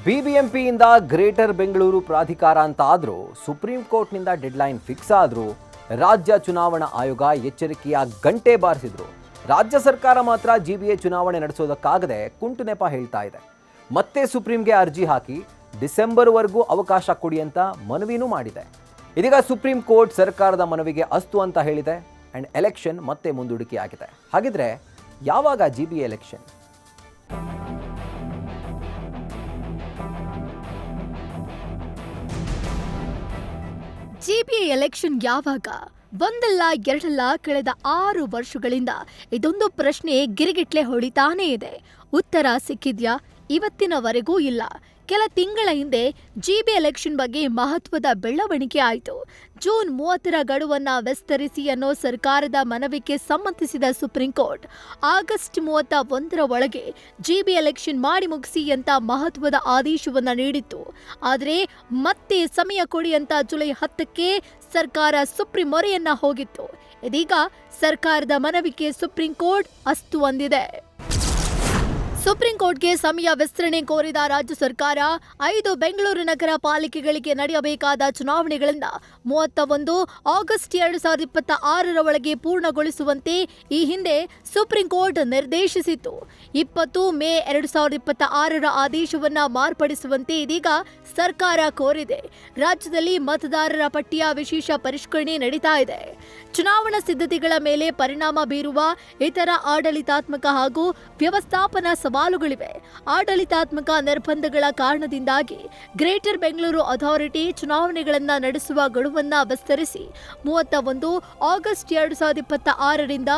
ಬಿಬಿಎಂಪಿಯಿಂದ greater Bengaluru ಪ್ರಾಧಿಕಾರ ಅಂತ ಆದರೂ ಸುಪ್ರೀಂ ಕೋರ್ಟ್ನಿಂದ ಡೆಡ್ಲೈನ್ ಫಿಕ್ಸ್ ಆದರೂ ರಾಜ್ಯ ಚುನಾವಣಾ ಆಯೋಗ ಎಚ್ಚರಿಕೆಯ ಗಂಟೆ ಬಾರಿಸಿದ್ರು. ರಾಜ್ಯ ಸರ್ಕಾರ ಮಾತ್ರ ಜಿಬಿಎ ಚುನಾವಣೆ ನಡೆಸೋದಕ್ಕಾಗದೆ ಕುಂಟು ನೆಪ ಹೇಳ್ತಾ ಇದೆ. ಮತ್ತೆ ಸುಪ್ರೀಂಗೆ ಅರ್ಜಿ ಹಾಕಿ ಡಿಸೆಂಬರ್ವರೆಗೂ ಅವಕಾಶ ಕೊಡಿ ಅಂತ ಮನವಿನೂ ಮಾಡಿದೆ. ಇದೀಗ ಸುಪ್ರೀಂ ಕೋರ್ಟ್ ಸರ್ಕಾರದ ಮನವಿಗೆ ಅಸ್ತು ಅಂತ ಹೇಳಿದೆ ಆ್ಯಂಡ್ ಎಲೆಕ್ಷನ್ ಮತ್ತೆ ಮುಂದೂಡಿಕೆಯಾಗಿದೆ. ಹಾಗಿದ್ರೆ ಯಾವಾಗ ಜಿಬಿಎ ಎಲೆಕ್ಷನ್? ಜಿಬಿಎ ಎಲೆಕ್ಷನ್ ಯಾವಾಗ? ಒಂದಲ್ಲ ಎರಡಲ್ಲ, ಕಳೆದ 6 ವರ್ಷಗಳಿಂದ ಇದೊಂದು ಪ್ರಶ್ನೆ ಗಿರಿಗಿಟ್ಲೆ ಹೊಡಿತಾನೇ ಇದೆ. ಉತ್ತರ ಸಿಕ್ಕಿದ್ಯಾ? ಇವತ್ತಿನವರೆಗೂ ಇಲ್ಲ. ಕೆಲ ತಿಂಗಳ ಹಿಂದೆ ಜಿಬಿಎ ಎಲೆಕ್ಷನ್ ಬಗ್ಗೆ ಮಹತ್ವದ ಬೆಳವಣಿಗೆ ಆಯಿತು. ಜೂನ್ 30ರ ಗಡುವನ್ನ ವಿಸ್ತರಿಸಿ ಅನ್ನೋ ಸರ್ಕಾರದ ಮನವಿಗೆ ಸಂಬಂಧಿಸಿದ ಸುಪ್ರೀಂ ಕೋರ್ಟ್ ಆಗಸ್ಟ್ 31ರ ಒಳಗೆ ಜಿಬಿಎ ಎಲೆಕ್ಷನ್ ಮಾಡಿ ಮುಗಿಸಿ ಅಂತ ಮಹತ್ವದ ಆದೇಶವನ್ನ ನೀಡಿತ್ತು. ಆದರೆ ಮತ್ತೆ ಸಮಯ ಕೊಡಿ ಅಂತ ಜುಲೈ 10ಕ್ಕೆ ಸರ್ಕಾರ ಸುಪ್ರೀಂ ಮೊರೆಯನ್ನ ಹೋಗಿತ್ತು. ಇದೀಗ ಸರ್ಕಾರದ ಮನವಿಗೆ ಸುಪ್ರೀಂ ಕೋರ್ಟ್ ಅಸ್ತು ಅಂದಿದೆ. ಸುಪ್ರೀಂ ಕೋರ್ಟ್ಗೆ ಸಮಯ ವಿಸ್ತರಣೆ ಕೋರಿದ ರಾಜ್ಯ ಸರ್ಕಾರ 5 ಬೆಂಗಳೂರು ನಗರ ಪಾಲಿಕೆಗಳಿಗೆ ನಡೆಯಬೇಕಾದ ಚುನಾವಣೆಗಳನ್ನು 31 ಆಗಸ್ಟ್ 2026ರ ಒಳಗೆ ಪೂರ್ಣಗೊಳಿಸುವಂತೆ ಈ ಹಿಂದೆ ಸುಪ್ರೀಂ ಕೋರ್ಟ್ ನಿರ್ದೇಶಿಸಿತ್ತು. 20 ಮೇ 2026ರ ಆದೇಶವನ್ನು ಮಾರ್ಪಡಿಸುವಂತೆ ಇದೀಗ ಸರ್ಕಾರ ಕೋರಿದೆ. ರಾಜ್ಯದಲ್ಲಿ ಮತದಾರರ ಪಟ್ಟಿಯ ವಿಶೇಷ ಪರಿಷ್ಕರಣೆ ನಡೀತಾ ಇದೆ. ಚುನಾವಣಾ ಸಿದ್ಧತೆಗಳ ಮೇಲೆ ಪರಿಣಾಮ ಬೀರುವ ಇತರ ಆಡಳಿತಾತ್ಮಕ ಹಾಗೂ ವ್ಯವಸ್ಥಾಪನಾ ಸವಾಲುಗಳಿವೆ. ಆಡಳಿತಾತ್ಮಕ ನಿರ್ಬಂಧಗಳ ಕಾರಣದಿಂದಾಗಿ ಗ್ರೇಟರ್ ಬೆಂಗಳೂರು ಅಥಾರಿಟಿ ಚುನಾವಣೆಗಳನ್ನು ನಡೆಸುವ ಗಡುವನ್ನು ವಿಸ್ತರಿಸಿ 31 ಆಗಸ್ಟ್ 2026ರಿಂದ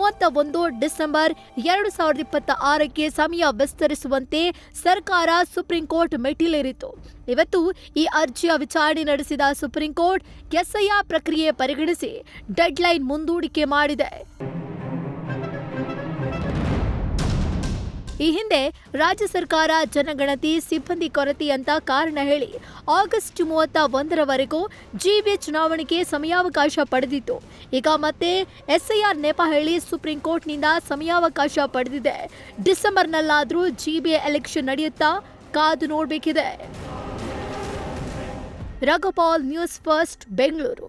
31 ಡಿಸೆಂಬರ್ 2026ಕ್ಕೆ ಸಮಯ ವಿಸ್ತರಿಸುವಂತೆ ಸರ್ಕಾರ ಸುಪ್ರೀಂ ಕೋರ್ಟ್ ಮೆಟ್ಟಿಲೇರಿತು. ಇವತ್ತು ಈ ಅರ್ಜಿಯ ವಿಚಾರಣೆ ನಡೆಸಿದ ಸುಪ್ರೀಂ ಕೋರ್ಟ್ ಎಸ್ಐಆರ್ ಪ್ರಕ್ರಿಯೆ ಪರಿಗಣಿಸಿ ಡೆಡ್ಲೈನ್ ಮುಂದೂಡಿಕೆ ಮಾಡಿದೆ. ಈ ಹಿಂದೆ ರಾಜ್ಯ ಸರ್ಕಾರ ಜನಗಣತಿ ಸಿಬ್ಬಂದಿ ಕೊರತೆ ಅಂತ ಕಾರಣ ಹೇಳಿ ಆಗಸ್ಟ್ 31ರವರೆಗೂ ಜಿಬಿಎ ಚುನಾವಣೆಗೆ ಸಮಯಾವಕಾಶ ಪಡೆದಿತ್ತು. ಈಗ ಮತ್ತೆ ಎಸ್ಐಆರ್ ನೆಪ ಹೇಳಿ ಸುಪ್ರೀಂ ಕೋರ್ಟ್ನಿಂದ ಸಮಯಾವಕಾಶ ಪಡೆದಿದೆ. ಡಿಸೆಂಬರ್ನಲ್ಲಾದರೂ ಜಿಬಿಎ ಎಲೆಕ್ಷನ್ ನಡೆಯುತ್ತಾ? ಕಾದು ನೋಡಬೇಕಿದೆ. Raghupal, news first, Bengaluru.